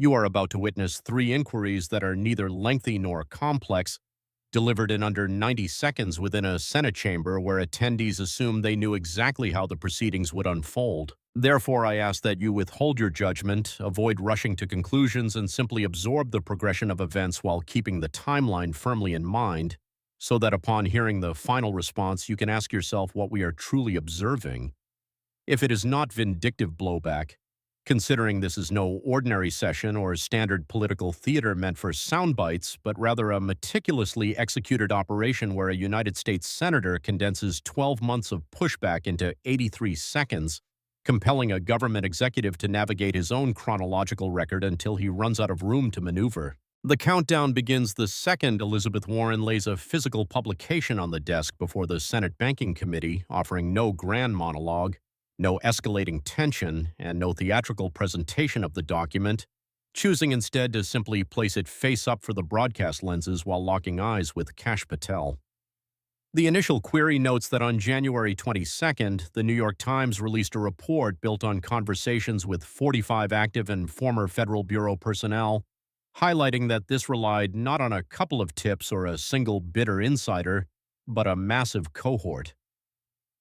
You are about to witness three inquiries that are neither lengthy nor complex, delivered in under 90 seconds within a Senate chamber where attendees assumed they knew exactly how the proceedings would unfold. Therefore, I ask that you withhold your judgment, avoid rushing to conclusions, and simply absorb the progression of events while keeping the timeline firmly in mind, so that upon hearing the final response, you can ask yourself what we are truly observing. If it is not vindictive blowback, considering this is no ordinary session or standard political theater meant for sound bites, but rather a meticulously executed operation where a United States senator condenses 12 months of pushback into 83 seconds, compelling a government executive to navigate his own chronological record until he runs out of room to maneuver. The countdown begins the second Elizabeth Warren lays a physical publication on the desk before the Senate Banking Committee, offering no grand monologue, no escalating tension, and no theatrical presentation of the document, choosing instead to simply place it face up for the broadcast lenses while locking eyes with Kash Patel. The initial query notes that on January 22nd, the New York Times released a report built on conversations with 45 active and former Federal Bureau personnel, highlighting that this relied not on a couple of tips or a single bitter insider, but a massive cohort.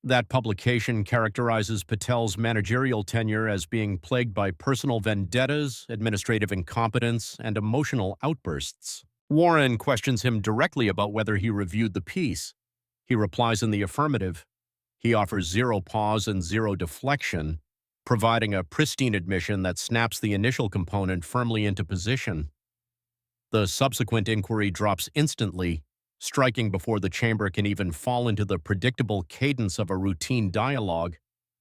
That publication characterizes Patel's managerial tenure as being plagued by personal vendettas, administrative incompetence, and emotional outbursts. Warren questions him directly about whether he reviewed the piece. He replies in the affirmative. He offers zero pause and zero deflection, providing a pristine admission that snaps the initial component firmly into position. The subsequent inquiry drops instantly, striking before the chamber can even fall into the predictable cadence of a routine dialogue,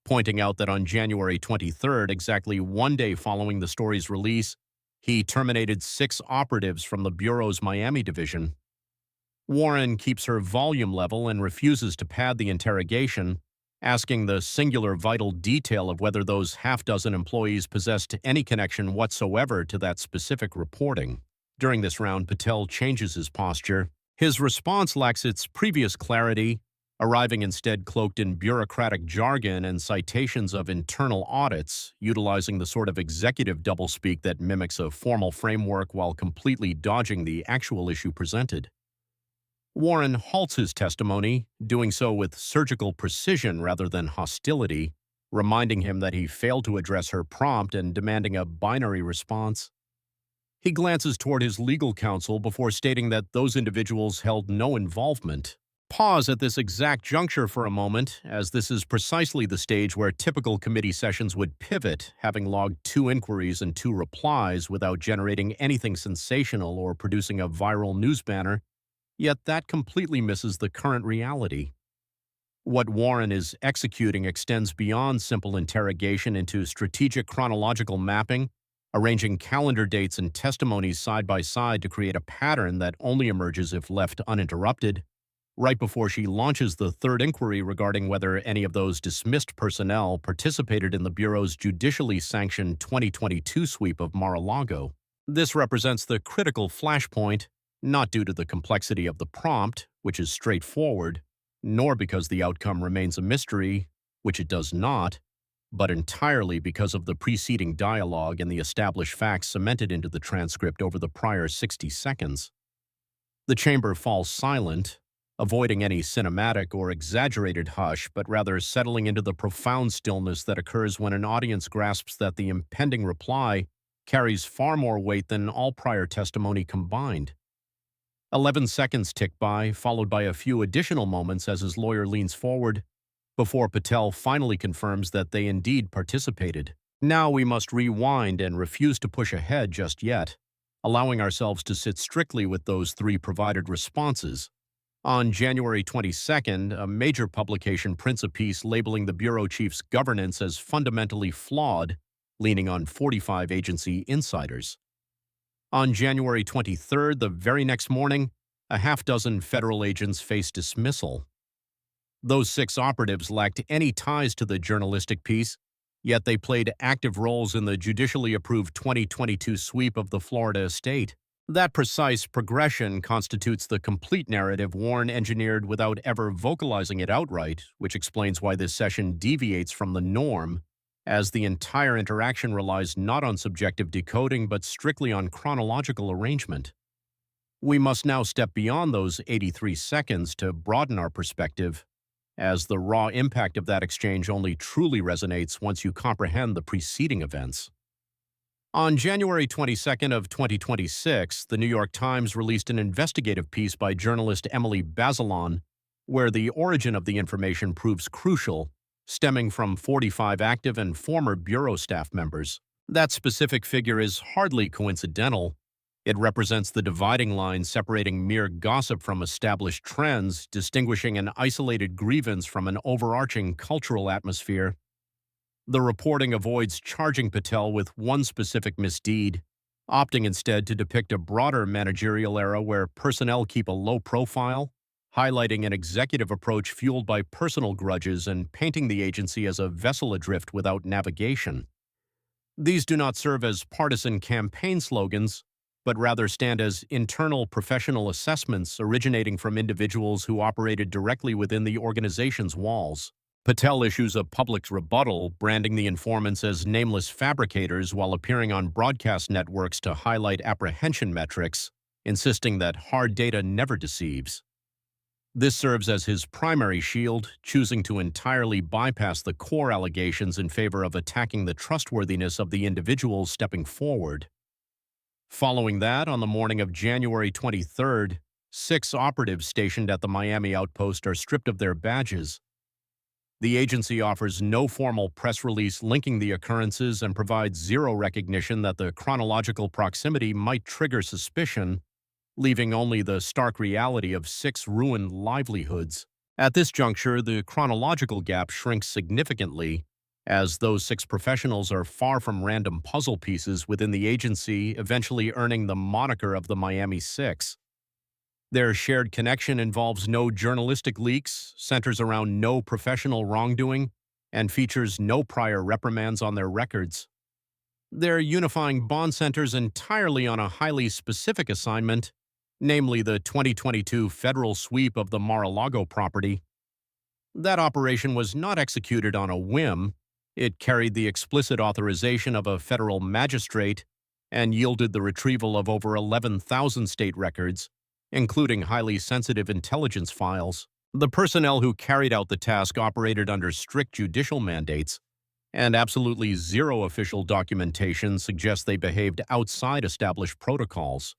pointing out that on January 23rd, exactly 1 day following the story's release, he terminated 6 operatives from the Bureau's Miami division. Warren keeps her volume level and refuses to pad the interrogation, asking the singular vital detail of whether those half-dozen employees possessed any connection whatsoever to that specific reporting. During this round, Patel changes his posture. His response lacks its previous clarity, arriving instead cloaked in bureaucratic jargon and citations of internal audits, utilizing the sort of executive doublespeak that mimics a formal framework while completely dodging the actual issue presented. Warren halts his testimony, doing so with surgical precision rather than hostility, reminding him that he failed to address her prompt and demanding a binary response. He glances toward his legal counsel before stating that those individuals held no involvement. Pause at this exact juncture for a moment, as this is precisely the stage where typical committee sessions would pivot, having logged 2 inquiries and 2 replies without generating anything sensational or producing a viral news banner, yet that completely misses the current reality. What Warren is executing extends beyond simple interrogation into strategic chronological mapping, arranging calendar dates and testimonies side by side to create a pattern that only emerges if left uninterrupted, right before she launches the third inquiry regarding whether any of those dismissed personnel participated in the Bureau's judicially sanctioned 2022 sweep of Mar-a-Lago. This represents the critical flashpoint, not due to the complexity of the prompt, which is straightforward, nor because the outcome remains a mystery, which it does not, but entirely because of the preceding dialogue and the established facts cemented into the transcript over the prior 60 seconds. The chamber falls silent, avoiding any cinematic or exaggerated hush, but rather settling into the profound stillness that occurs when an audience grasps that the impending reply carries far more weight than all prior testimony combined. 11 seconds tick by, followed by a few additional moments as his lawyer leans forward, before Patel finally confirms that they indeed participated. Now we must rewind and refuse to push ahead just yet, allowing ourselves to sit strictly with those 3 provided responses. On January 22nd, a major publication prints a piece labeling the Bureau Chief's governance as fundamentally flawed, leaning on 45 agency insiders. On January 23rd, the very next morning, a half-dozen federal agents face dismissal. Those 6 operatives lacked any ties to the journalistic piece, yet they played active roles in the judicially approved 2022 sweep of the Florida estate. That precise progression constitutes the complete narrative Warren engineered without ever vocalizing it outright, which explains why this session deviates from the norm, as the entire interaction relies not on subjective decoding but strictly on chronological arrangement. We must now step beyond those 83 seconds to broaden our perspective, as the raw impact of that exchange only truly resonates once you comprehend the preceding events. On January 22nd of 2026, the New York Times released an investigative piece by journalist Emily Bazelon, where the origin of the information proves crucial, stemming from 45 active and former bureau staff members. That specific figure is hardly coincidental. It represents the dividing line separating mere gossip from established trends, distinguishing an isolated grievance from an overarching cultural atmosphere. The reporting avoids charging Patel with one specific misdeed, opting instead to depict a broader managerial era where personnel keep a low profile, highlighting an executive approach fueled by personal grudges and painting the agency as a vessel adrift without navigation. These do not serve as partisan campaign slogans, but rather stand as internal professional assessments originating from individuals who operated directly within the organization's walls. Patel issues a public rebuttal, branding the informants as nameless fabricators while appearing on broadcast networks to highlight apprehension metrics, insisting that hard data never deceives. This serves as his primary shield, choosing to entirely bypass the core allegations in favor of attacking the trustworthiness of the individuals stepping forward. Following that, on the morning of January 23rd, 6 operatives stationed at the Miami outpost are stripped of their badges. The agency offers no formal press release linking the occurrences and provides zero recognition that the chronological proximity might trigger suspicion, leaving only the stark reality of 6 ruined livelihoods. At this juncture, the chronological gap shrinks significantly, as those 6 professionals are far from random puzzle pieces within the agency, eventually earning the moniker of the Miami Six. Their shared connection involves no journalistic leaks, centers around no professional wrongdoing, and features no prior reprimands on their records. Their unifying bond centers entirely on a highly specific assignment, namely the 2022 federal sweep of the Mar-a-Lago property. That operation was not executed on a whim. It carried the explicit authorization of a federal magistrate and yielded the retrieval of over 11,000 state records, including highly sensitive intelligence files. The personnel who carried out the task operated under strict judicial mandates, and absolutely zero official documentation suggests they behaved outside established protocols.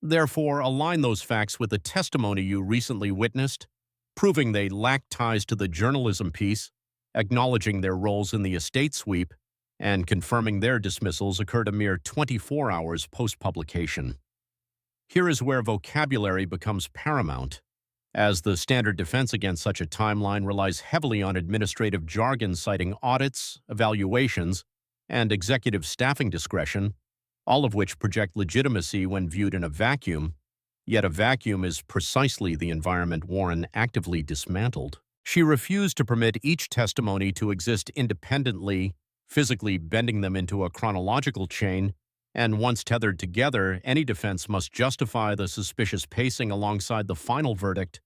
Therefore, align those facts with the testimony you recently witnessed, proving they lacked ties to the journalism piece, acknowledging their roles in the estate sweep, and confirming their dismissals occurred a mere 24 hours post-publication. Here is where vocabulary becomes paramount, as the standard defense against such a timeline relies heavily on administrative jargon citing audits, evaluations, and executive staffing discretion, all of which project legitimacy when viewed in a vacuum, yet a vacuum is precisely the environment Warren actively dismantled. She refused to permit each testimony to exist independently, physically bending them into a chronological chain, and once tethered together, any defense must justify the suspicious pacing alongside the final verdict.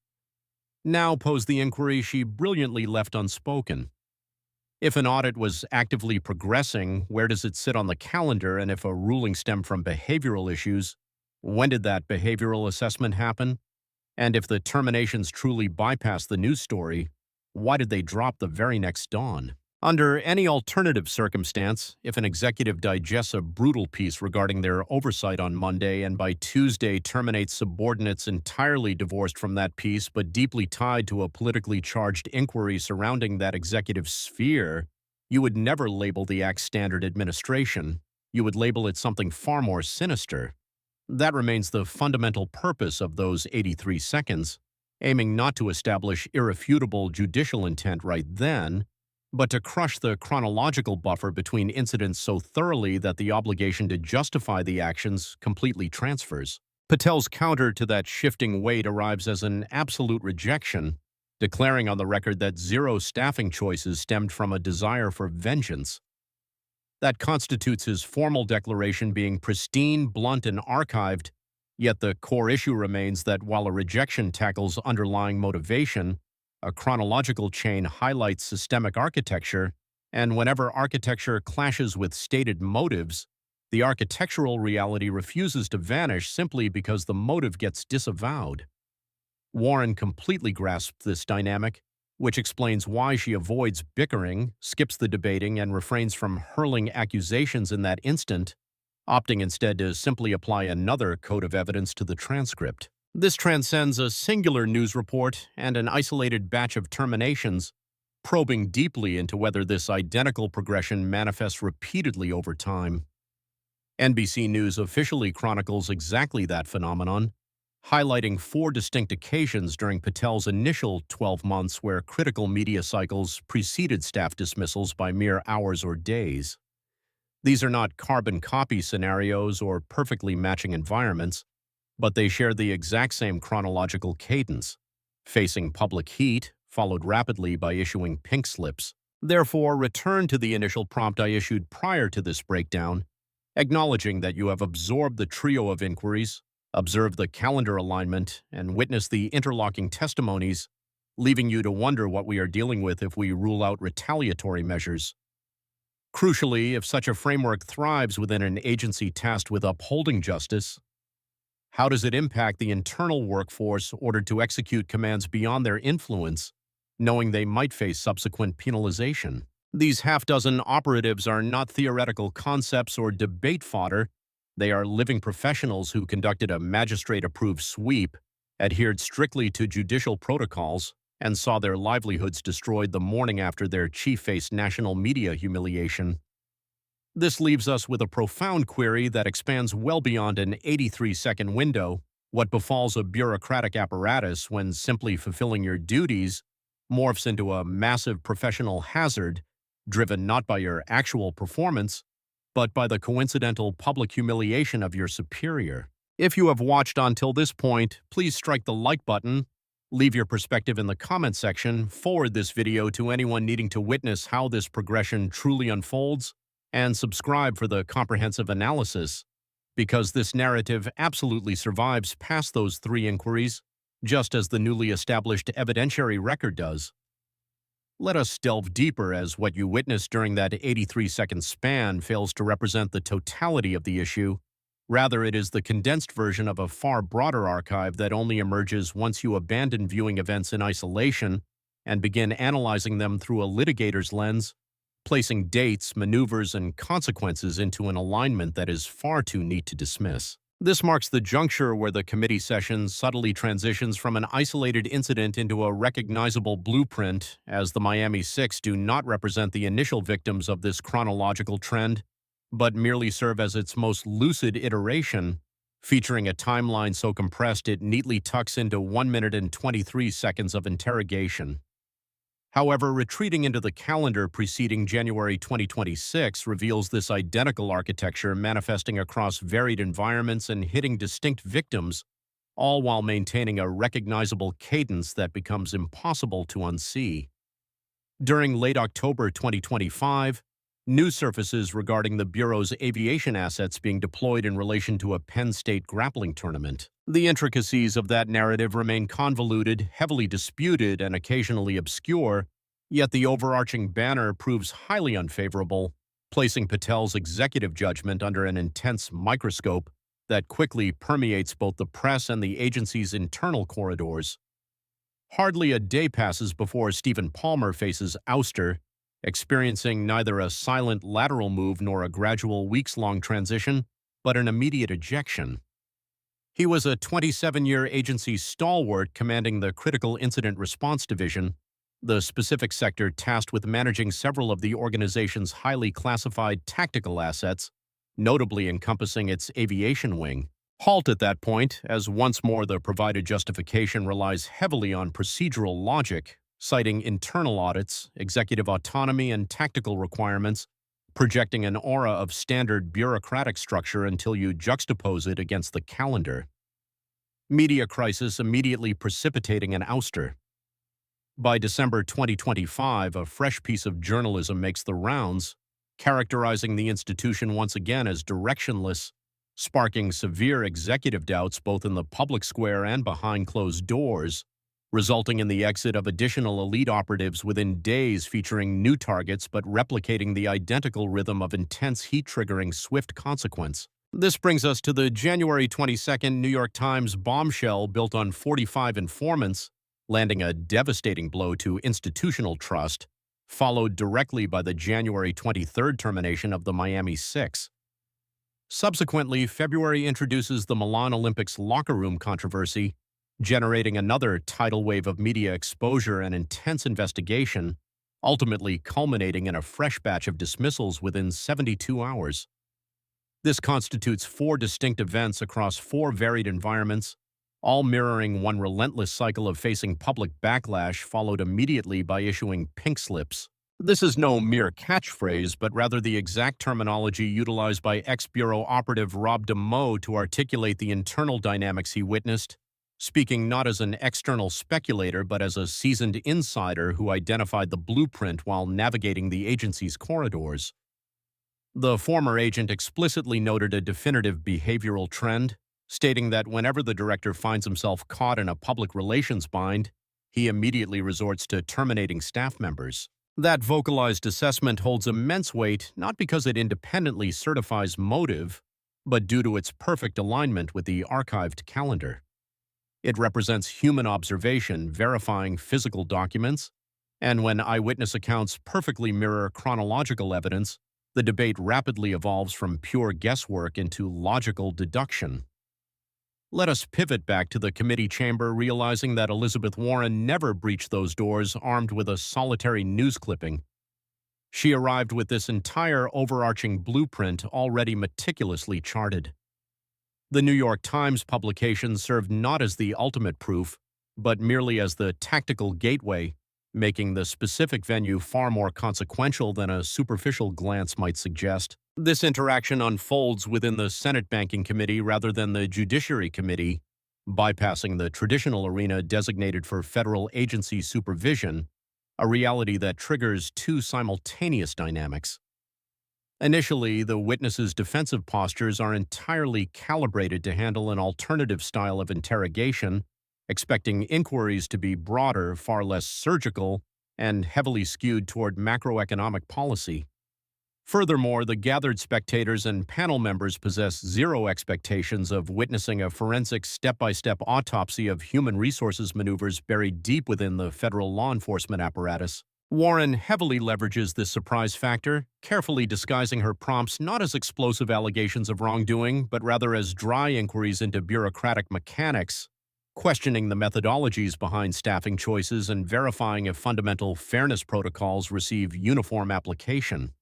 Now pose the inquiry she brilliantly left unspoken. If an audit was actively progressing, where does it sit on the calendar? And if a ruling stemmed from behavioral issues, when did that behavioral assessment happen? And if the terminations truly bypassed the news story, why did they drop the very next dawn? Under any alternative circumstance, if an executive digests a brutal piece regarding their oversight on Monday and by Tuesday terminates subordinates entirely divorced from that piece but deeply tied to a politically charged inquiry surrounding that executive sphere, you would never label the act standard administration. You would label it something far more sinister. That remains the fundamental purpose of those 83 seconds, aiming not to establish irrefutable judicial intent right then, but to crush the chronological buffer between incidents so thoroughly that the obligation to justify the actions completely transfers. Patel's counter to that shifting weight arrives as an absolute rejection, declaring on the record that 0 staffing choices stemmed from a desire for vengeance. That constitutes his formal declaration being pristine, blunt, and archived, yet the core issue remains that while a rejection tackles underlying motivation, a chronological chain highlights systemic architecture And whenever architecture clashes with stated motives, the architectural reality refuses to vanish simply because the motive gets disavowed. Warren completely grasped this dynamic, which explains why she avoids bickering, skips the debating, and refrains from hurling accusations in that instant, opting instead to simply apply another code of evidence to the transcript. This transcends a singular news report and an isolated batch of terminations, probing deeply into whether this identical progression manifests repeatedly over time. NBC News officially chronicles exactly that phenomenon, highlighting 4 distinct occasions during Patel's initial 12 months where critical media cycles preceded staff dismissals by mere hours or days. These are not carbon copy scenarios or perfectly matching environments, but they share the exact same chronological cadence, facing public heat, followed rapidly by issuing pink slips. Therefore, return to the initial prompt I issued prior to this breakdown, acknowledging that you have absorbed the trio of inquiries, observed the calendar alignment, and witnessed the interlocking testimonies, leaving you to wonder what we are dealing with if we rule out retaliatory measures. Crucially, if such a framework thrives within an agency tasked with upholding justice, how does it impact the internal workforce ordered to execute commands beyond their influence, knowing they might face subsequent penalization? These half-dozen operatives are not theoretical concepts or debate fodder. They are living professionals who conducted a magistrate-approved sweep, adhered strictly to judicial protocols, and saw their livelihoods destroyed the morning after their chief faced national media humiliation. This leaves us with a profound query that expands well beyond an 83-second window: what befalls a bureaucratic apparatus when simply fulfilling your duties morphs into a massive professional hazard, driven not by your actual performance, but by the coincidental public humiliation of your superior. If you have watched until this point, please strike the like button, leave your perspective in the comment section, forward this video to anyone needing to witness how this progression truly unfolds, and subscribe for the comprehensive analysis, because this narrative absolutely survives past those 3 inquiries, just as the newly established evidentiary record does. Let us delve deeper, as what you witnessed during that 83-second span fails to represent the totality of the issue. Rather, it is the condensed version of a far broader archive that only emerges once you abandon viewing events in isolation and begin analyzing them through a litigator's lens, placing dates, maneuvers, and consequences into an alignment that is far too neat to dismiss. This marks the juncture where the committee session subtly transitions from an isolated incident into a recognizable blueprint, as the Miami Six do not represent the initial victims of this chronological trend, but merely serve as its most lucid iteration, featuring a timeline so compressed it neatly tucks into 1 minute and 23 seconds of interrogation. However, retreating into the calendar preceding January 2026 reveals this identical architecture manifesting across varied environments and hitting distinct victims, all while maintaining a recognizable cadence that becomes impossible to unsee. During late October 2025, news surfaces regarding the Bureau's aviation assets being deployed in relation to a Penn State grappling tournament. The intricacies of that narrative remain convoluted, heavily disputed, and occasionally obscure, yet the overarching banner proves highly unfavorable, placing Patel's executive judgment under an intense microscope that quickly permeates both the press and the agency's internal corridors. Hardly a day passes before Stephen Palmer faces ouster, experiencing neither a silent lateral move nor a gradual weeks-long transition, but an immediate ejection. He was a 27-year agency stalwart commanding the Critical Incident Response Division, the specific sector tasked with managing several of the organization's highly classified tactical assets, notably encompassing its aviation wing. Halt at that point, as once more the provided justification relies heavily on procedural logic, citing internal audits, executive autonomy, and tactical requirements, projecting an aura of standard bureaucratic structure until you juxtapose it against the calendar. Media crisis immediately precipitating an ouster. By December 2025, a fresh piece of journalism makes the rounds, characterizing the institution once again as directionless, sparking severe executive doubts both in the public square and behind closed doors, resulting in the exit of additional elite operatives within days, featuring new targets but replicating the identical rhythm of intense heat-triggering swift consequence. This brings us to the January 22nd New York Times bombshell built on 45 informants, landing a devastating blow to institutional trust, followed directly by the January 23rd termination of the Miami Six. Subsequently, February introduces the Milan Olympics locker room controversy, generating another tidal wave of media exposure and intense investigation, ultimately culminating in a fresh batch of dismissals within 72 hours. This constitutes 4 distinct events across 4 varied environments, all mirroring one relentless cycle of facing public backlash followed immediately by issuing pink slips. This is no mere catchphrase, but rather the exact terminology utilized by ex-Bureau operative Rob DeMoe to articulate the internal dynamics he witnessed, speaking not as an external speculator but as a seasoned insider who identified the blueprint while navigating the agency's corridors. The former agent explicitly noted a definitive behavioral trend, stating that whenever the director finds himself caught in a public relations bind, he immediately resorts to terminating staff members. That vocalized assessment holds immense weight not because it independently certifies motive, but due to its perfect alignment with the archived calendar. It represents human observation verifying physical documents, and when eyewitness accounts perfectly mirror chronological evidence, the debate rapidly evolves from pure guesswork into logical deduction. Let us pivot back to the committee chamber, realizing that Elizabeth Warren never breached those doors armed with a solitary news clipping. She arrived with this entire overarching blueprint already meticulously charted. The New York Times publication served not as the ultimate proof, but merely as the tactical gateway, making the specific venue far more consequential than a superficial glance might suggest. This interaction unfolds within the Senate Banking Committee rather than the Judiciary Committee, bypassing the traditional arena designated for federal agency supervision, a reality that triggers 2 simultaneous dynamics. Initially, the witnesses' defensive postures are entirely calibrated to handle an alternative style of interrogation, expecting inquiries to be broader, far less surgical, and heavily skewed toward macroeconomic policy. Furthermore, the gathered spectators and panel members possess zero expectations of witnessing a forensic step-by-step autopsy of human resources maneuvers buried deep within the federal law enforcement apparatus. Warren heavily leverages this surprise factor, carefully disguising her prompts not as explosive allegations of wrongdoing, but rather as dry inquiries into bureaucratic mechanics, questioning the methodologies behind staffing choices and verifying if fundamental fairness protocols receive uniform application.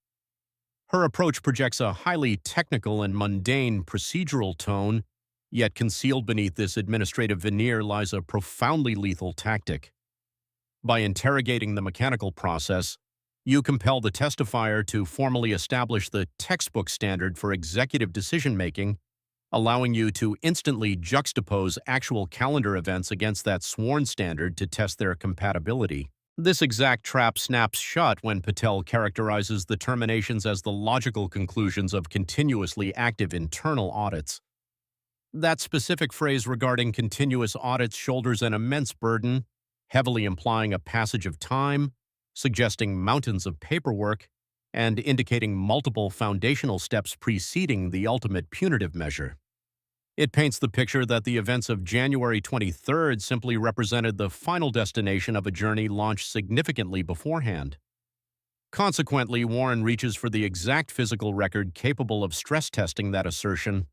Her approach projects a highly technical and mundane procedural tone, yet concealed beneath this administrative veneer lies a profoundly lethal tactic. By interrogating the mechanical process, you compel the testifier to formally establish the textbook standard for executive decision-making, allowing you to instantly juxtapose actual calendar events against that sworn standard to test their compatibility. This exact trap snaps shut when Patel characterizes the terminations as the logical conclusions of continuously active internal audits. That specific phrase regarding continuous audits shoulders an immense burden, heavily implying a passage of time, suggesting mountains of paperwork, and indicating multiple foundational steps preceding the ultimate punitive measure. It paints the picture that the events of January 23rd simply represented the final destination of a journey launched significantly beforehand. Consequently, Warren reaches for the exact physical record capable of stress testing that assertion: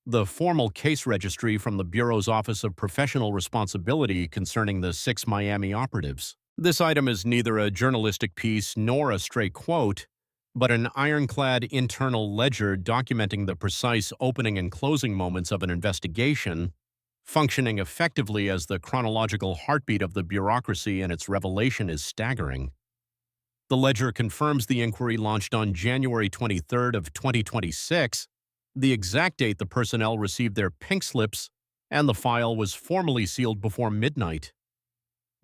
the formal case registry from the Bureau's Office of Professional Responsibility concerning the 6 Miami operatives. This item is neither a journalistic piece nor a stray quote, but an ironclad internal ledger documenting the precise opening and closing moments of an investigation, functioning effectively as the chronological heartbeat of the bureaucracy, and its revelation is staggering. The ledger confirms the inquiry launched on January 23rd of 2026, the exact date the personnel received their pink slips, and the file was formally sealed before midnight.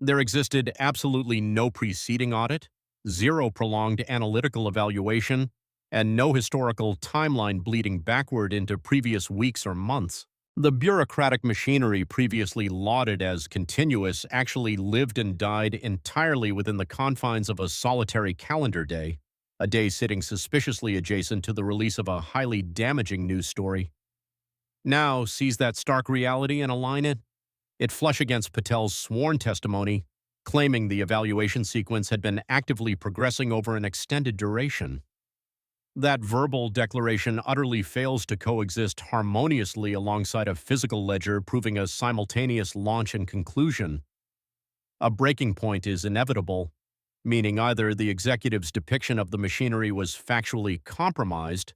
There existed absolutely no preceding audit, zero prolonged analytical evaluation, and no historical timeline bleeding backward into previous weeks or months. The bureaucratic machinery previously lauded as continuous actually lived and died entirely within the confines of a solitary calendar day, a day sitting suspiciously adjacent to the release of a highly damaging news story. Now, seize that stark reality and align it. It flush against Patel's sworn testimony, claiming the evaluation sequence had been actively progressing over an extended duration. That verbal declaration utterly fails to coexist harmoniously alongside a physical ledger proving a simultaneous launch and conclusion. A breaking point is inevitable, meaning either the executive's depiction of the machinery was factually compromised,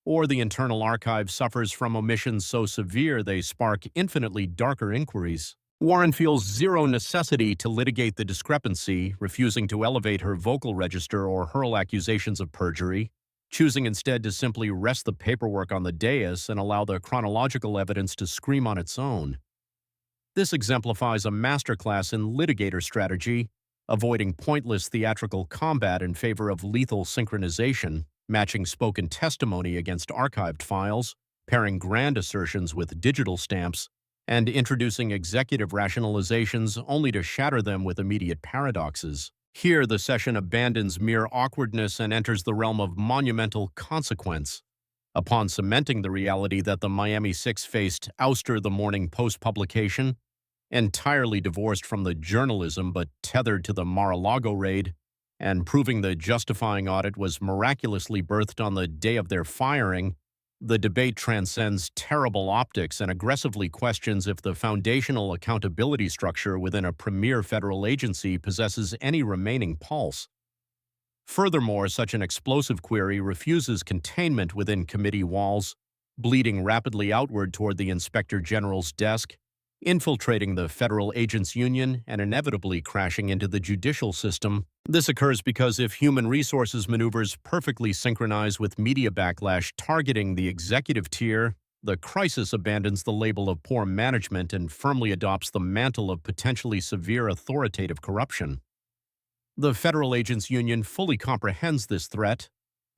or the internal archive suffers from omissions so severe they spark infinitely darker inquiries. Warren feels zero necessity to litigate the discrepancy, refusing to elevate her vocal register or hurl accusations of perjury, choosing instead to simply rest the paperwork on the dais and allow the chronological evidence to scream on its own. This exemplifies a masterclass in litigator strategy, avoiding pointless theatrical combat in favor of lethal synchronization, matching spoken testimony against archived files, pairing grand assertions with digital stamps, and introducing executive rationalizations only to shatter them with immediate paradoxes. Here, the session abandons mere awkwardness and enters the realm of monumental consequence. Upon cementing the reality that the Miami Six faced ouster the Morning Post publication, entirely divorced from the journalism but tethered to the Mar-a-Lago raid, and proving the justifying audit was miraculously birthed on the day of their firing, the debate transcends terrible optics and aggressively questions if the foundational accountability structure within a premier federal agency possesses any remaining pulse. Furthermore, such an explosive query refuses containment within committee walls, bleeding rapidly outward toward the Inspector General's desk, infiltrating the federal agents union and inevitably crashing into the judicial system. This occurs because if human resources maneuvers perfectly synchronize with media backlash targeting the executive tier, the crisis abandons the label of poor management and firmly adopts the mantle of potentially severe authoritative corruption. The federal agents union fully comprehends this threat,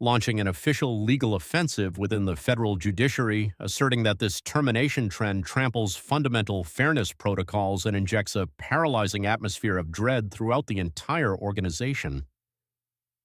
launching an official legal offensive within the federal judiciary, asserting that this termination trend tramples fundamental fairness protocols and injects a paralyzing atmosphere of dread throughout the entire organization.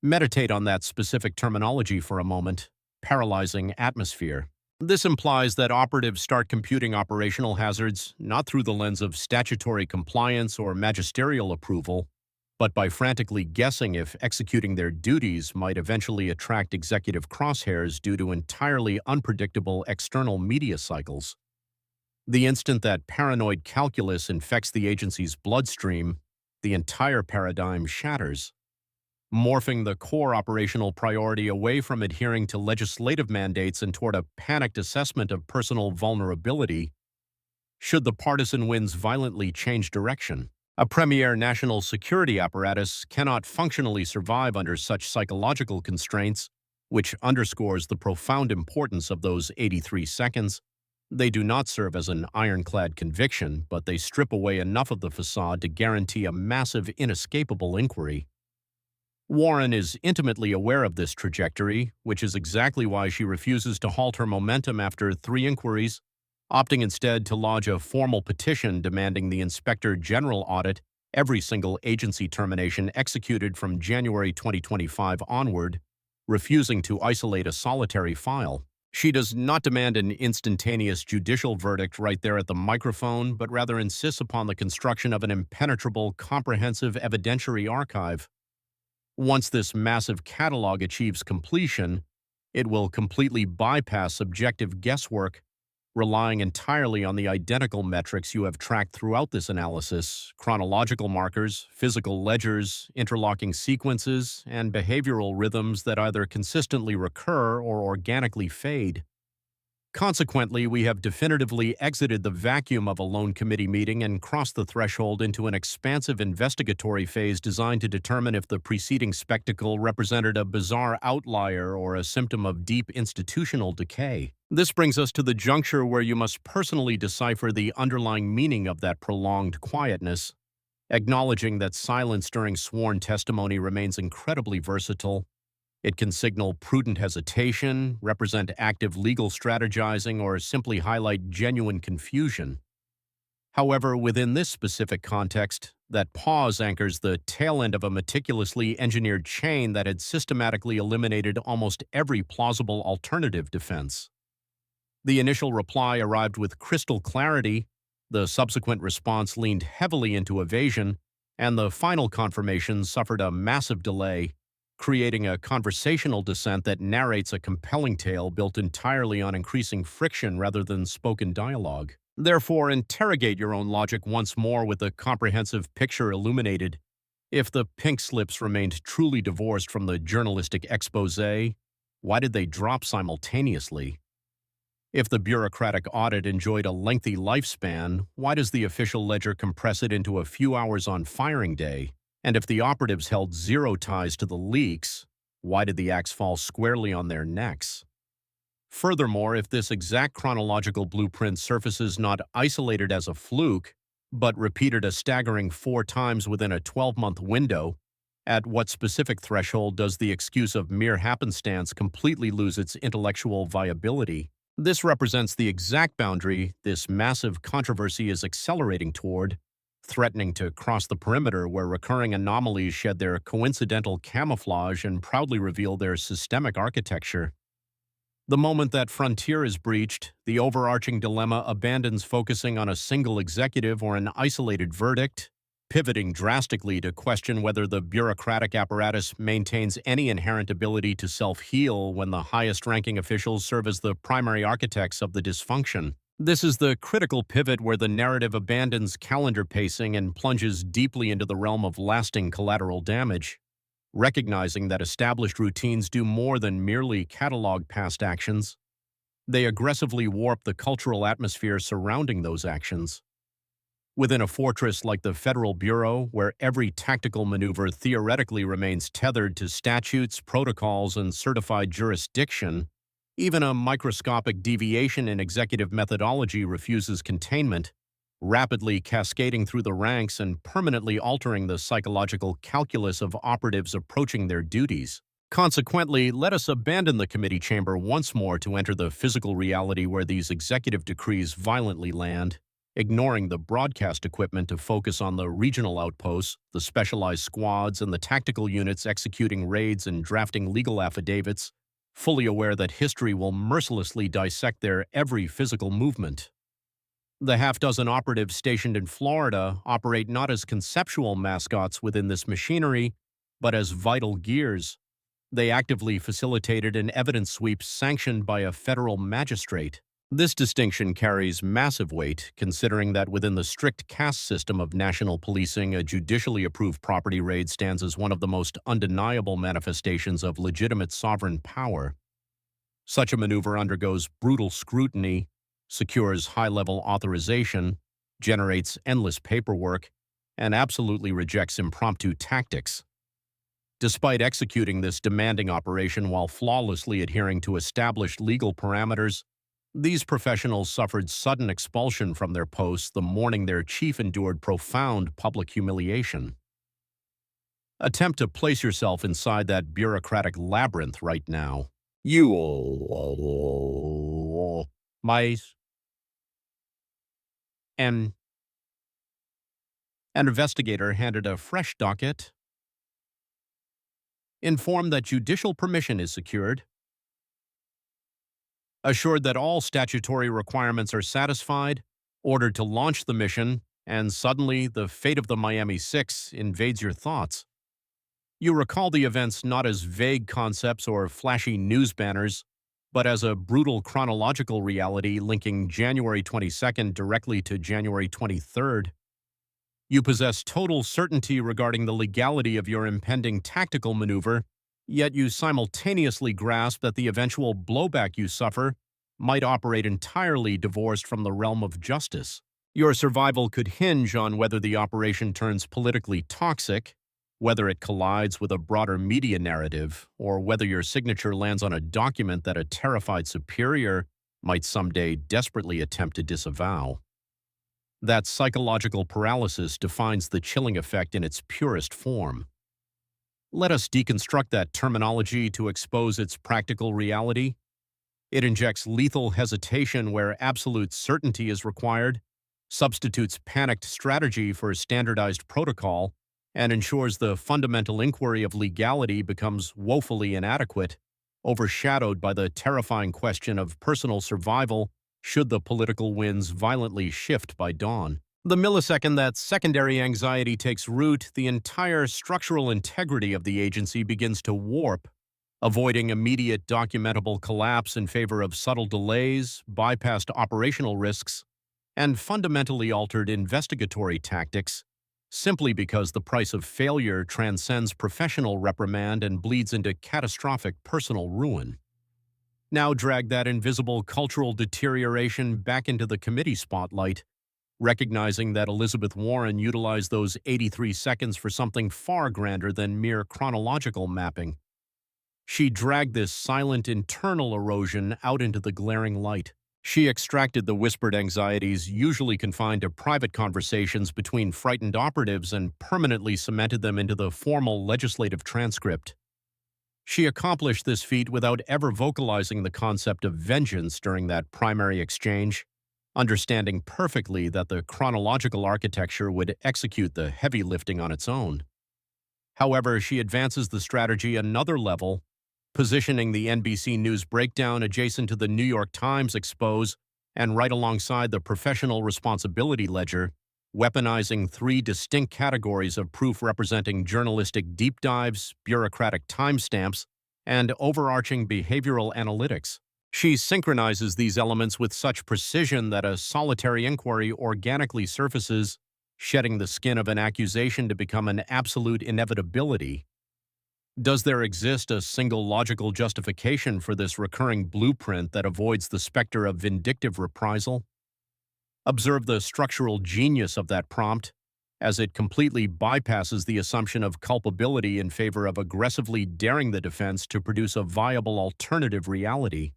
Meditate on that specific terminology for a moment: paralyzing atmosphere. This implies that operatives start computing operational hazards not through the lens of statutory compliance or magisterial approval, but by frantically guessing if executing their duties might eventually attract executive crosshairs due to entirely unpredictable external media cycles. The instant that paranoid calculus infects the agency's bloodstream, the entire paradigm shatters, morphing the core operational priority away from adhering to legislative mandates and toward a panicked assessment of personal vulnerability, should the partisan winds violently change direction. A premier national security apparatus cannot functionally survive under such psychological constraints, which underscores the profound importance of those 83 seconds. They do not serve as an ironclad conviction, but they strip away enough of the facade to guarantee a massive, inescapable inquiry. Warren is intimately aware of this trajectory, which is exactly why she refuses to halt her momentum after 3 inquiries, opting instead to lodge a formal petition demanding the Inspector General audit every single agency termination executed from January 2025 onward, refusing to isolate a solitary file. She does not demand an instantaneous judicial verdict right there at the microphone, but rather insists upon the construction of an impenetrable, comprehensive evidentiary archive. Once this massive catalog achieves completion, it will completely bypass subjective guesswork, relying entirely on the identical metrics you have tracked throughout this analysis: chronological markers, physical ledgers, interlocking sequences, and behavioral rhythms that either consistently recur or organically fade. Consequently, we have definitively exited the vacuum of a lone committee meeting and crossed the threshold into an expansive investigatory phase designed to determine if the preceding spectacle represented a bizarre outlier or a symptom of deep institutional decay. This brings us to the juncture where you must personally decipher the underlying meaning of that prolonged quietness, acknowledging that silence during sworn testimony remains incredibly versatile. It can signal prudent hesitation, represent active legal strategizing, or simply highlight genuine confusion. However, within this specific context, that pause anchors the tail end of a meticulously engineered chain that had systematically eliminated almost every plausible alternative defense. The initial reply arrived with crystal clarity, the subsequent response leaned heavily into evasion, and the final confirmation suffered a massive delay, creating a conversational descent that narrates a compelling tale built entirely on increasing friction rather than spoken dialogue. Therefore, interrogate your own logic once more with a comprehensive picture illuminated. If the pink slips remained truly divorced from the journalistic expose, why did they drop simultaneously? If the bureaucratic audit enjoyed a lengthy lifespan, why does the official ledger compress it into a few hours on firing day? And if the operatives held zero ties to the leaks, why did the axe fall squarely on their necks? Furthermore, if this exact chronological blueprint surfaces not isolated as a fluke, but repeated a staggering 4 times within a 12-month window, at what specific threshold does the excuse of mere happenstance completely lose its intellectual viability? This represents the exact boundary this massive controversy is accelerating toward, threatening to cross the perimeter where recurring anomalies shed their coincidental camouflage and proudly reveal their systemic architecture. The moment that frontier is breached, the overarching dilemma abandons focusing on a single executive or an isolated verdict, pivoting drastically to question whether the bureaucratic apparatus maintains any inherent ability to self-heal when the highest-ranking officials serve as the primary architects of the dysfunction. This is the critical pivot where the narrative abandons calendar pacing and plunges deeply into the realm of lasting collateral damage. Recognizing that established routines do more than merely catalog past actions, they aggressively warp the cultural atmosphere surrounding those actions. Within a fortress like the Federal Bureau, where every tactical maneuver theoretically remains tethered to statutes, protocols, and certified jurisdiction, even a microscopic deviation in executive methodology refuses containment, rapidly cascading through the ranks and permanently altering the psychological calculus of operatives approaching their duties. Consequently, let us abandon the committee chamber once more to enter the physical reality where these executive decrees violently land, ignoring the broadcast equipment to focus on the regional outposts, the specialized squads, and the tactical units executing raids and drafting legal affidavits, fully aware that history will mercilessly dissect their every physical movement. The half-dozen operatives stationed in Florida operate not as conceptual mascots within this machinery, but as vital gears. They actively facilitated an evidence sweep sanctioned by a federal magistrate. This distinction carries massive weight, considering that within the strict caste system of national policing, a judicially approved property raid stands as one of the most undeniable manifestations of legitimate sovereign power. Such a maneuver undergoes brutal scrutiny, secures high-level authorization, generates endless paperwork, and absolutely rejects impromptu tactics. Despite executing this demanding operation while flawlessly adhering to established legal parameters, these professionals suffered sudden expulsion from their posts the morning their chief endured profound public humiliation. Attempt to place yourself inside that bureaucratic labyrinth right now. Mice. And an investigator handed a fresh docket, informed that judicial permission is secured, assured that all statutory requirements are satisfied, ordered to launch the mission, and suddenly the fate of the Miami Six invades your thoughts. You recall the events not as vague concepts or flashy news banners, but as a brutal chronological reality linking January 22nd directly to January 23rd. You possess total certainty regarding the legality of your impending tactical maneuver, yet you simultaneously grasp that the eventual blowback you suffer might operate entirely divorced from the realm of justice. Your survival could hinge on whether the operation turns politically toxic, whether it collides with a broader media narrative, or whether your signature lands on a document that a terrified superior might someday desperately attempt to disavow. That psychological paralysis defines the chilling effect in its purest form. Let us deconstruct that terminology to expose its practical reality. It injects lethal hesitation where absolute certainty is required, substitutes panicked strategy for standardized protocol, and ensures the fundamental inquiry of legality becomes woefully inadequate, overshadowed by the terrifying question of personal survival should the political winds violently shift by dawn. The millisecond that secondary anxiety takes root, the entire structural integrity of the agency begins to warp, avoiding immediate documentable collapse in favor of subtle delays, bypassed operational risks, and fundamentally altered investigatory tactics, simply because the price of failure transcends professional reprimand and bleeds into catastrophic personal ruin. Now drag that invisible cultural deterioration back into the committee spotlight, recognizing that Elizabeth Warren utilized those 83 seconds for something far grander than mere chronological mapping. She dragged this silent internal erosion out into the glaring light. She extracted the whispered anxieties usually confined to private conversations between frightened operatives and permanently cemented them into the formal legislative transcript. She accomplished this feat without ever vocalizing the concept of vengeance during that primary exchange, understanding perfectly that the chronological architecture would execute the heavy lifting on its own. However, she advances the strategy another level, positioning the NBC News breakdown adjacent to the New York Times expose and right alongside the professional responsibility ledger, weaponizing three distinct categories of proof representing journalistic deep dives, bureaucratic timestamps, and overarching behavioral analytics. She synchronizes these elements with such precision that a solitary inquiry organically surfaces, shedding the skin of an accusation to become an absolute inevitability. Does there exist a single logical justification for this recurring blueprint that avoids the specter of vindictive reprisal? Observe the structural genius of that prompt, as it completely bypasses the assumption of culpability in favor of aggressively daring the defense to produce a viable alternative reality.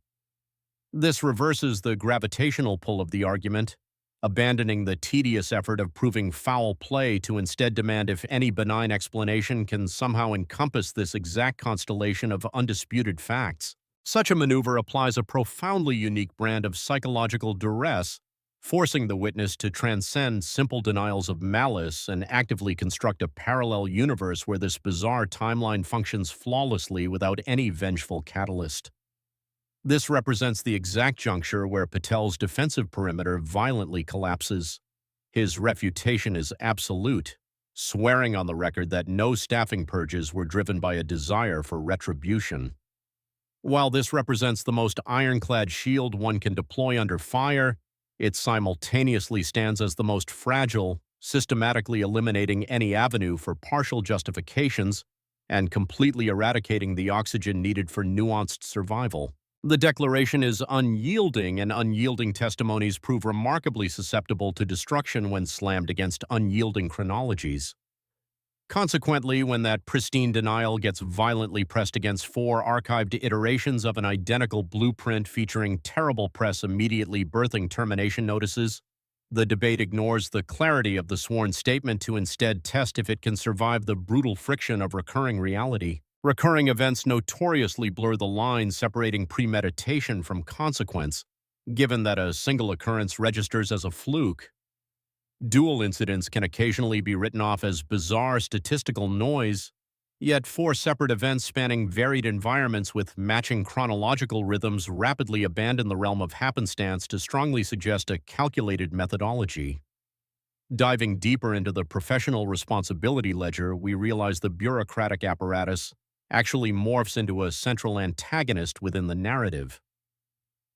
This reverses the gravitational pull of the argument, abandoning the tedious effort of proving foul play to instead demand if any benign explanation can somehow encompass this exact constellation of undisputed facts. Such a maneuver applies a profoundly unique brand of psychological duress, forcing the witness to transcend simple denials of malice and actively construct a parallel universe where this bizarre timeline functions flawlessly without any vengeful catalyst. This represents the exact juncture where Patel's defensive perimeter violently collapses. His refutation is absolute, swearing on the record that no staffing purges were driven by a desire for retribution. While this represents the most ironclad shield one can deploy under fire, it simultaneously stands as the most fragile, systematically eliminating any avenue for partial justifications and completely eradicating the oxygen needed for nuanced survival. The declaration is unyielding, and unyielding testimonies prove remarkably susceptible to destruction when slammed against unyielding chronologies. Consequently, when that pristine denial gets violently pressed against four archived iterations of an identical blueprint featuring terrible press immediately birthing termination notices, the debate ignores the clarity of the sworn statement to instead test if it can survive the brutal friction of recurring reality. Recurring events notoriously blur the line separating premeditation from consequence, given that a single occurrence registers as a fluke. Dual incidents can occasionally be written off as bizarre statistical noise, yet four separate events spanning varied environments with matching chronological rhythms rapidly abandon the realm of happenstance to strongly suggest a calculated methodology. Diving deeper into the professional responsibility ledger, we realize the bureaucratic apparatus actually morphs into a central antagonist within the narrative.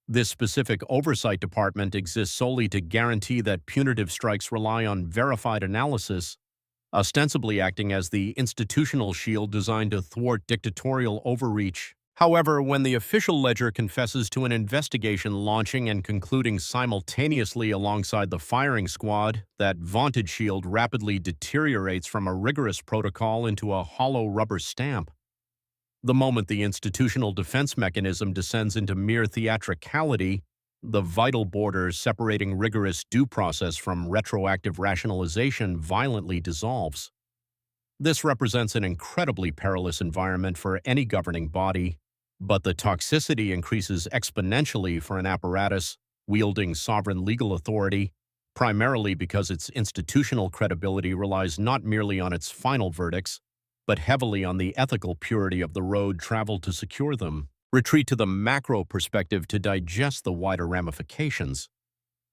This specific oversight department exists solely to guarantee that punitive strikes rely on verified analysis, ostensibly acting as the institutional shield designed to thwart dictatorial overreach. However, when the official ledger confesses to an investigation launching and concluding simultaneously alongside the firing squad, that vaunted shield rapidly deteriorates from a rigorous protocol into a hollow rubber stamp. The moment the institutional defense mechanism descends into mere theatricality, the vital border separating rigorous due process from retroactive rationalization violently dissolves. This represents an incredibly perilous environment for any governing body, but the toxicity increases exponentially for an apparatus wielding sovereign legal authority, primarily because its institutional credibility relies not merely on its final verdicts, but heavily on the ethical purity of the road traveled to secure them. Retreat to the macro perspective to digest the wider ramifications.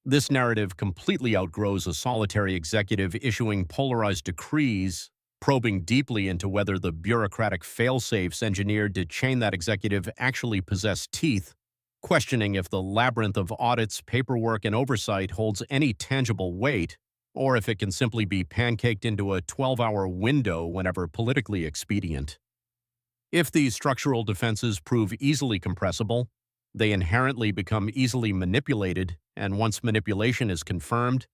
This narrative completely outgrows a solitary executive issuing polarized decrees, probing deeply into whether the bureaucratic fail-safes engineered to chain that executive actually possess teeth, questioning if the labyrinth of audits, paperwork, and oversight holds any tangible weight, or if it can simply be pancaked into a 12-hour window whenever politically expedient. If these structural defenses prove easily compressible, they inherently become easily manipulated, and once manipulation is confirmed,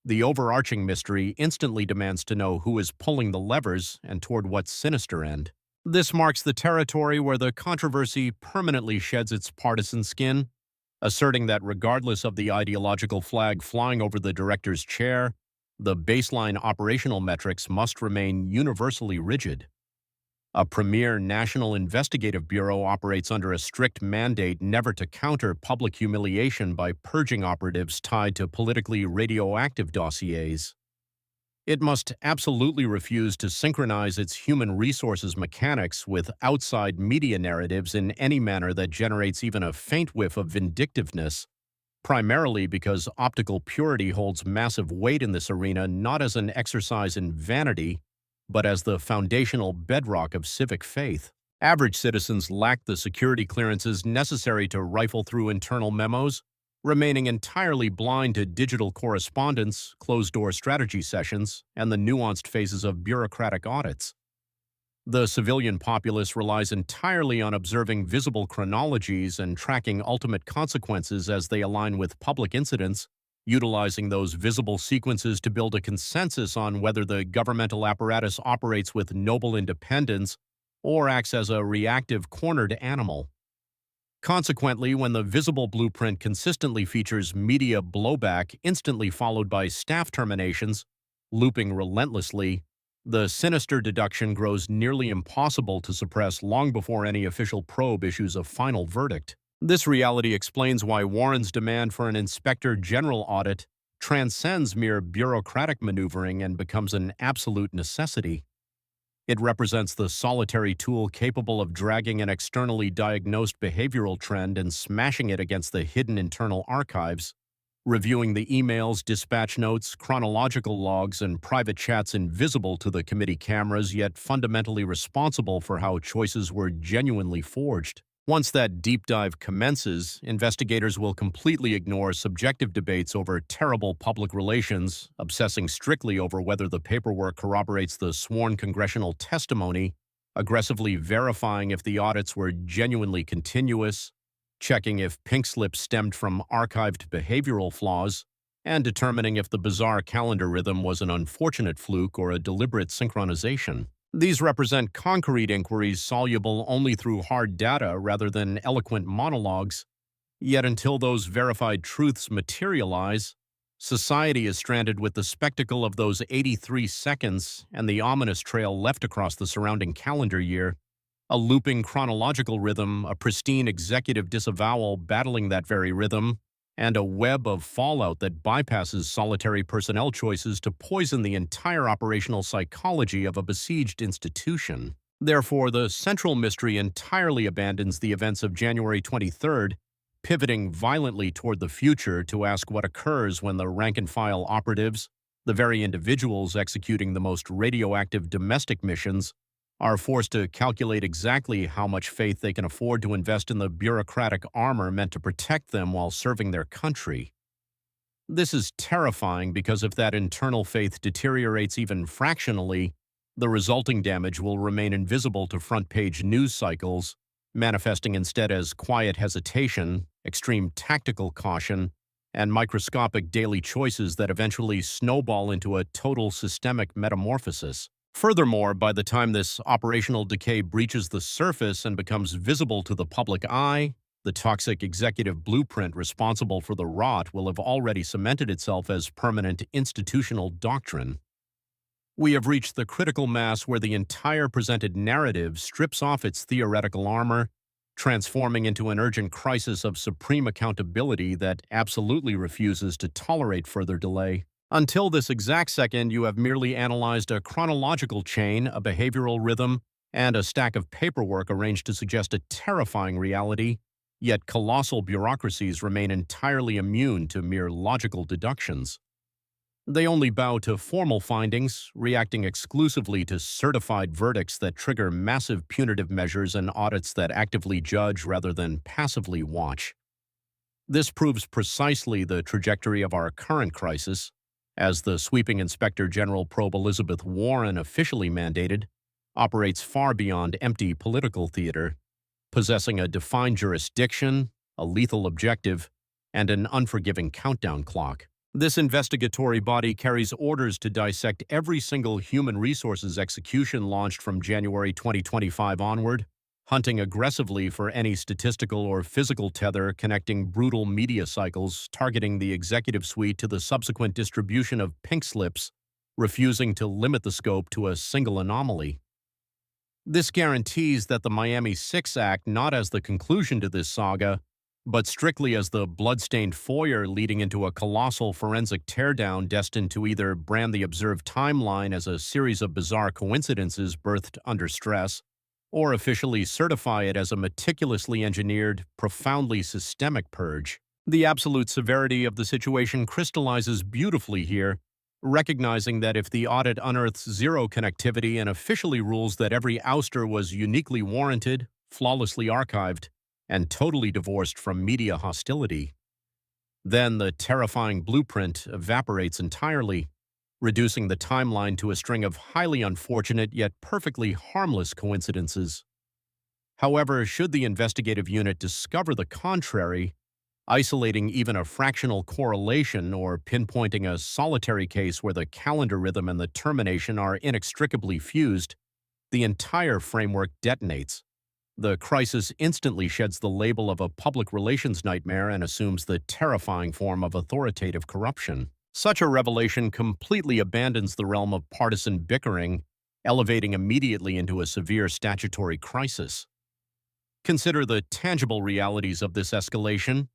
the overarching mystery instantly demands to know who is pulling the levers and toward what sinister end. This marks the territory where the controversy permanently sheds its partisan skin, asserting that regardless of the ideological flag flying over the director's chair, the baseline operational metrics must remain universally rigid. A premier national investigative bureau operates under a strict mandate never to counter public humiliation by purging operatives tied to politically radioactive dossiers. It must absolutely refuse to synchronize its human resources mechanics with outside media narratives in any manner that generates even a faint whiff of vindictiveness, primarily because optical purity holds massive weight in this arena not as an exercise in vanity, but as the foundational bedrock of civic faith. Average citizens lack the security clearances necessary to rifle through internal memos, remaining entirely blind to digital correspondence, closed-door strategy sessions, and the nuanced phases of bureaucratic audits. The civilian populace relies entirely on observing visible chronologies and tracking ultimate consequences as they align with public incidents, utilizing those visible sequences to build a consensus on whether the governmental apparatus operates with noble independence or acts as a reactive, cornered animal. Consequently, when the visible blueprint consistently features media blowback instantly followed by staff terminations, looping relentlessly, the sinister deduction grows nearly impossible to suppress long before any official probe issues a final verdict. This reality explains why Warren's demand for an inspector general audit transcends mere bureaucratic maneuvering and becomes an absolute necessity. It represents the solitary tool capable of dragging an externally diagnosed behavioral trend and smashing it against the hidden internal archives, reviewing the emails, dispatch notes, chronological logs, and private chats invisible to the committee cameras, yet fundamentally responsible for how choices were genuinely forged. Once that deep dive commences, investigators will completely ignore subjective debates over terrible public relations, obsessing strictly over whether the paperwork corroborates the sworn congressional testimony, aggressively verifying if the audits were genuinely continuous, checking if pink slips stemmed from archived behavioral flaws, and determining if the bizarre calendar rhythm was an unfortunate fluke or a deliberate synchronization. These represent concrete inquiries soluble only through hard data rather than eloquent monologues, yet until those verified truths materialize, society is stranded with the spectacle of those 83 seconds and the ominous trail left across the surrounding calendar year, a looping chronological rhythm, a pristine executive disavowal battling that very rhythm, and a web of fallout that bypasses solitary personnel choices to poison the entire operational psychology of a besieged institution. Therefore, the central mystery entirely abandons the events of January 23rd, pivoting violently toward the future to ask what occurs when the rank-and-file operatives, the very individuals executing the most radioactive domestic missions, are forced to calculate exactly how much faith they can afford to invest in the bureaucratic armor meant to protect them while serving their country. This is terrifying because if that internal faith deteriorates even fractionally, the resulting damage will remain invisible to front-page news cycles, manifesting instead as quiet hesitation, extreme tactical caution, and microscopic daily choices that eventually snowball into a total systemic metamorphosis. Furthermore, by the time this operational decay breaches the surface and becomes visible to the public eye, the toxic executive blueprint responsible for the rot will have already cemented itself as permanent institutional doctrine. We have reached the critical mass where the entire presented narrative strips off its theoretical armor, transforming into an urgent crisis of supreme accountability that absolutely refuses to tolerate further delay. Until this exact second, you have merely analyzed a chronological chain, a behavioral rhythm, and a stack of paperwork arranged to suggest a terrifying reality, yet colossal bureaucracies remain entirely immune to mere logical deductions. They only bow to formal findings, reacting exclusively to certified verdicts that trigger massive punitive measures and audits that actively judge rather than passively watch. This proves precisely the trajectory of our current crisis, as the sweeping Inspector General probe Elizabeth Warren officially mandated, operates far beyond empty political theater, possessing a defined jurisdiction, a lethal objective, and an unforgiving countdown clock. This investigatory body carries orders to dissect every single human resources execution launched from January 2025 onward, hunting aggressively for any statistical or physical tether connecting brutal media cycles targeting the executive suite to the subsequent distribution of pink slips, refusing to limit the scope to a single anomaly. This guarantees that the Miami 6 Act not as the conclusion to this saga, but strictly as the blood-stained foyer leading into a colossal forensic teardown destined to either brand the observed timeline as a series of bizarre coincidences birthed under stress, or officially certify it as a meticulously engineered, profoundly systemic purge. The absolute severity of the situation crystallizes beautifully here, recognizing that if the audit unearths zero connectivity and officially rules that every ouster was uniquely warranted, flawlessly archived, and totally divorced from media hostility, then the terrifying blueprint evaporates entirely, reducing the timeline to a string of highly unfortunate yet perfectly harmless coincidences. However, should the investigative unit discover the contrary, isolating even a fractional correlation or pinpointing a solitary case where the calendar rhythm and the termination are inextricably fused, the entire framework detonates. The crisis instantly sheds the label of a public relations nightmare and assumes the terrifying form of authoritative corruption. Such a revelation completely abandons the realm of partisan bickering, elevating immediately into a severe statutory crisis. Consider the tangible realities of this escalation,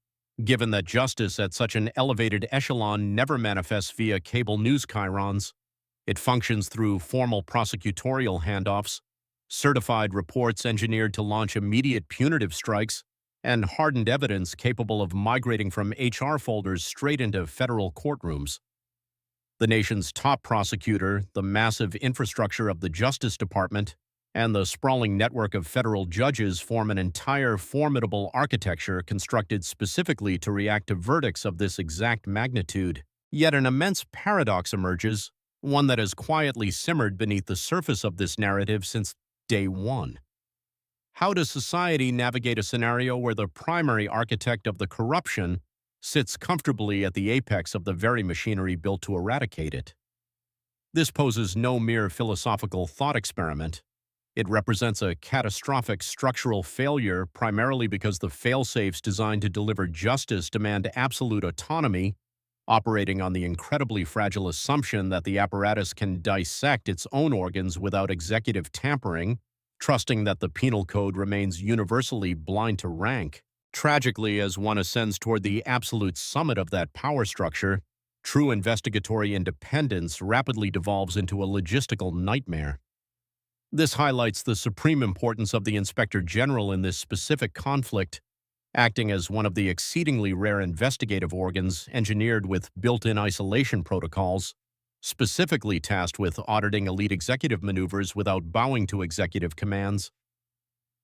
given that justice at such an elevated echelon never manifests via cable news chyrons. It functions through formal prosecutorial handoffs, certified reports engineered to launch immediate punitive strikes, and hardened evidence capable of migrating from HR folders straight into federal courtrooms. The nation's top prosecutor, the massive infrastructure of the Justice Department, and the sprawling network of federal judges form an entire formidable architecture constructed specifically to react to verdicts of this exact magnitude. Yet an immense paradox emerges, one that has quietly simmered beneath the surface of this narrative since day one. How does society navigate a scenario where the primary architect of the corruption sits comfortably at the apex of the very machinery built to eradicate it? This poses no mere philosophical thought experiment. It represents a catastrophic structural failure primarily because the failsafes designed to deliver justice demand absolute autonomy, operating on the incredibly fragile assumption that the apparatus can dissect its own organs without executive tampering, trusting that the penal code remains universally blind to rank. Tragically, as one ascends toward the absolute summit of that power structure, true investigatory independence rapidly devolves into a logistical nightmare. This highlights the supreme importance of the Inspector General in this specific conflict, acting as one of the exceedingly rare investigative organs engineered with built-in isolation protocols, specifically tasked with auditing elite executive maneuvers without bowing to executive commands.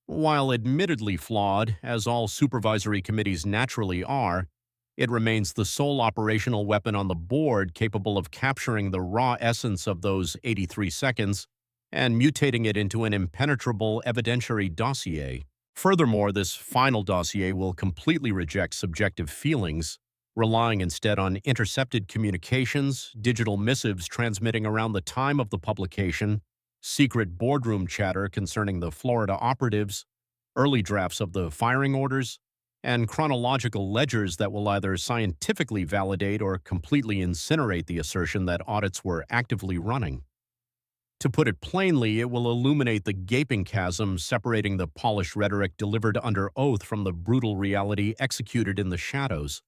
While admittedly flawed, as all supervisory committees naturally are, it remains the sole operational weapon on the board capable of capturing the raw essence of those 83 seconds and mutating it into an impenetrable evidentiary dossier. Furthermore, this final dossier will completely reject subjective feelings, relying instead on intercepted communications, digital missives transmitting around the time of the publication, secret boardroom chatter concerning the Florida operatives, early drafts of the firing orders, and chronological ledgers that will either scientifically validate or completely incinerate the assertion that audits were actively running. To put it plainly, it will illuminate the gaping chasm separating the polished rhetoric delivered under oath from the brutal reality executed in the shadows.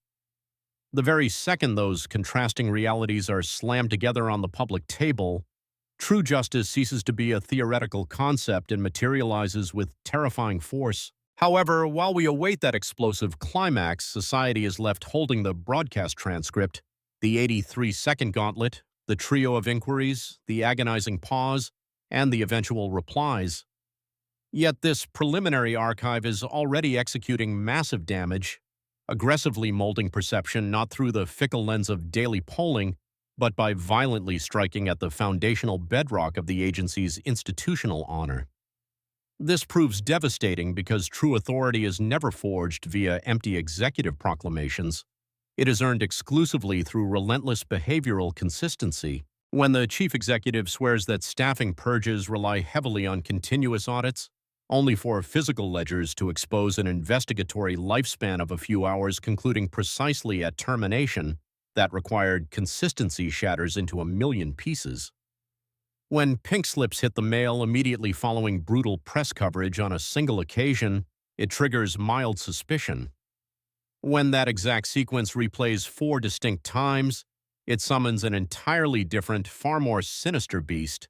The very second those contrasting realities are slammed together on the public table, true justice ceases to be a theoretical concept and materializes with terrifying force. However, while we await that explosive climax, society is left holding the broadcast transcript, the 83-second gauntlet, the trio of inquiries, the agonizing pause, and the eventual replies. Yet this preliminary archive is already executing massive damage, aggressively molding perception not through the fickle lens of daily polling, but by violently striking at the foundational bedrock of the agency's institutional honor. This proves devastating because true authority is never forged via empty executive proclamations. It is earned exclusively through relentless behavioral consistency. When the chief executive swears that staffing purges rely heavily on continuous audits, only for physical ledgers to expose an investigatory lifespan of a few hours concluding precisely at termination, that required consistency shatters into a million pieces. When pink slips hit the mail immediately following brutal press coverage on a single occasion, it triggers mild suspicion. When that exact sequence replays 4 distinct times, it summons an entirely different, far more sinister beast.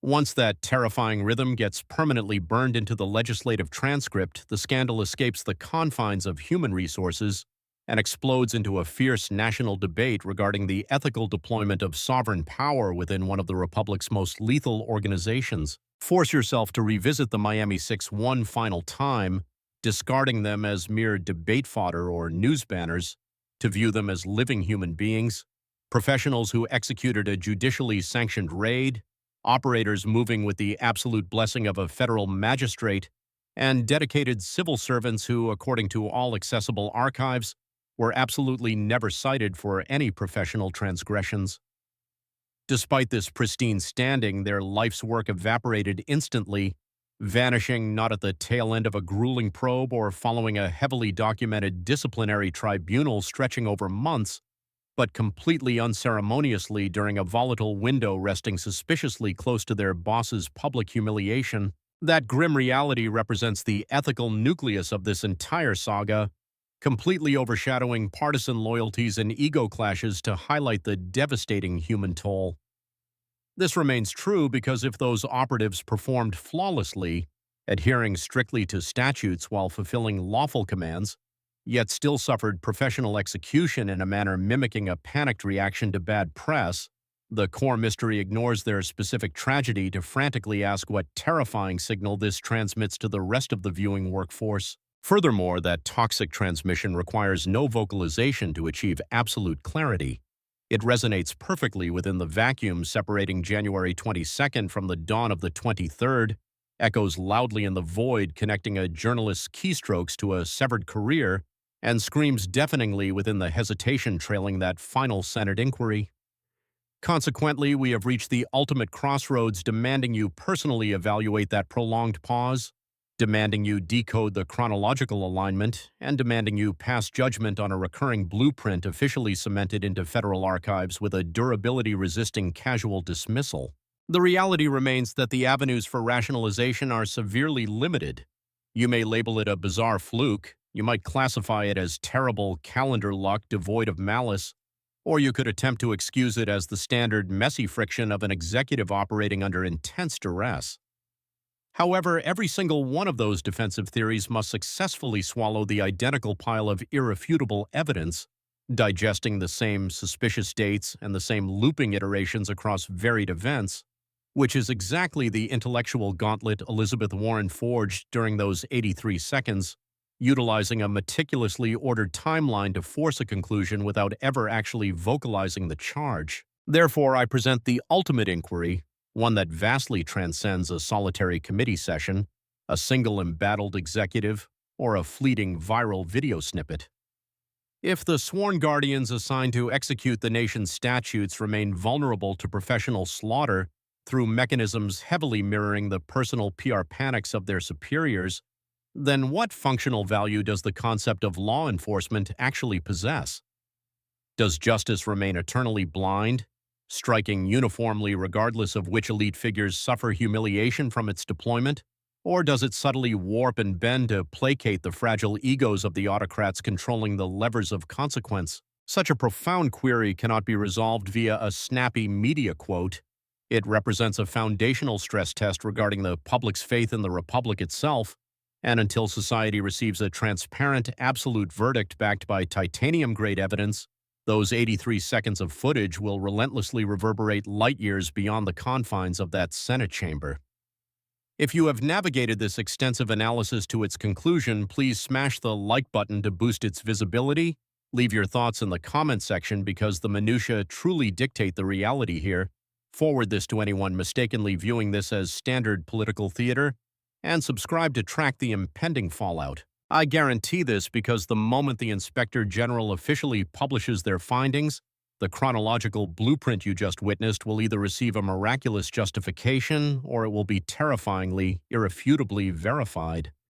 Once that terrifying rhythm gets permanently burned into the legislative transcript, the scandal escapes the confines of human resources and explodes into a fierce national debate regarding the ethical deployment of sovereign power within one of the Republic's most lethal organizations. Force yourself to revisit the Miami 6 one final time, discarding them as mere debate fodder or news banners, to view them as living human beings, professionals who executed a judicially sanctioned raid, operators moving with the absolute blessing of a federal magistrate, and dedicated civil servants who, according to all accessible archives, were absolutely never cited for any professional transgressions. Despite this pristine standing, their life's work evaporated instantly, vanishing not at the tail end of a grueling probe or following a heavily documented disciplinary tribunal stretching over months, but completely unceremoniously during a volatile window resting suspiciously close to their boss's public humiliation. That grim reality represents the ethical nucleus of this entire saga, completely overshadowing partisan loyalties and ego clashes to highlight the devastating human toll. This remains true because if those operatives performed flawlessly, adhering strictly to statutes while fulfilling lawful commands, yet still suffered professional execution in a manner mimicking a panicked reaction to bad press, the core mystery ignores their specific tragedy to frantically ask what terrifying signal this transmits to the rest of the viewing workforce. Furthermore, that toxic transmission requires no vocalization to achieve absolute clarity. It resonates perfectly within the vacuum separating January 22nd from the dawn of the 23rd, echoes loudly in the void connecting a journalist's keystrokes to a severed career, and screams deafeningly within the hesitation trailing that final Senate inquiry. Consequently, we have reached the ultimate crossroads demanding you personally evaluate that prolonged pause, demanding you decode the chronological alignment, and demanding you pass judgment on a recurring blueprint officially cemented into federal archives with a durability-resisting casual dismissal. The reality remains that the avenues for rationalization are severely limited. You may label it a bizarre fluke, you might classify it as terrible calendar luck devoid of malice, or you could attempt to excuse it as the standard messy friction of an executive operating under intense duress. However, every single one of those defensive theories must successfully swallow the identical pile of irrefutable evidence, digesting the same suspicious dates and the same looping iterations across varied events, which is exactly the intellectual gauntlet Elizabeth Warren forged during those 83 seconds, utilizing a meticulously ordered timeline to force a conclusion without ever actually vocalizing the charge. Therefore, I present the ultimate inquiry, one that vastly transcends a solitary committee session, a single embattled executive, or a fleeting viral video snippet. If the sworn guardians assigned to execute the nation's statutes remain vulnerable to professional slaughter through mechanisms heavily mirroring the personal PR panics of their superiors, then what functional value does the concept of law enforcement actually possess? Does justice remain eternally blind, striking uniformly regardless of which elite figures suffer humiliation from its deployment? Or does it subtly warp and bend to placate the fragile egos of the autocrats controlling the levers of consequence? Such a profound query cannot be resolved via a snappy media quote. It represents a foundational stress test regarding the public's faith in the republic itself, and until society receives a transparent, absolute verdict backed by titanium-grade evidence, those 83 seconds of footage will relentlessly reverberate light years beyond the confines of that Senate chamber. If you have navigated this extensive analysis to its conclusion, please smash the like button to boost its visibility. Leave your thoughts in the comment section because the minutiae truly dictate the reality here. Forward this to anyone mistakenly viewing this as standard political theater, and subscribe to track the impending fallout. I guarantee this because the moment the Inspector General officially publishes their findings, the chronological blueprint you just witnessed will either receive a miraculous justification or it will be terrifyingly, irrefutably verified.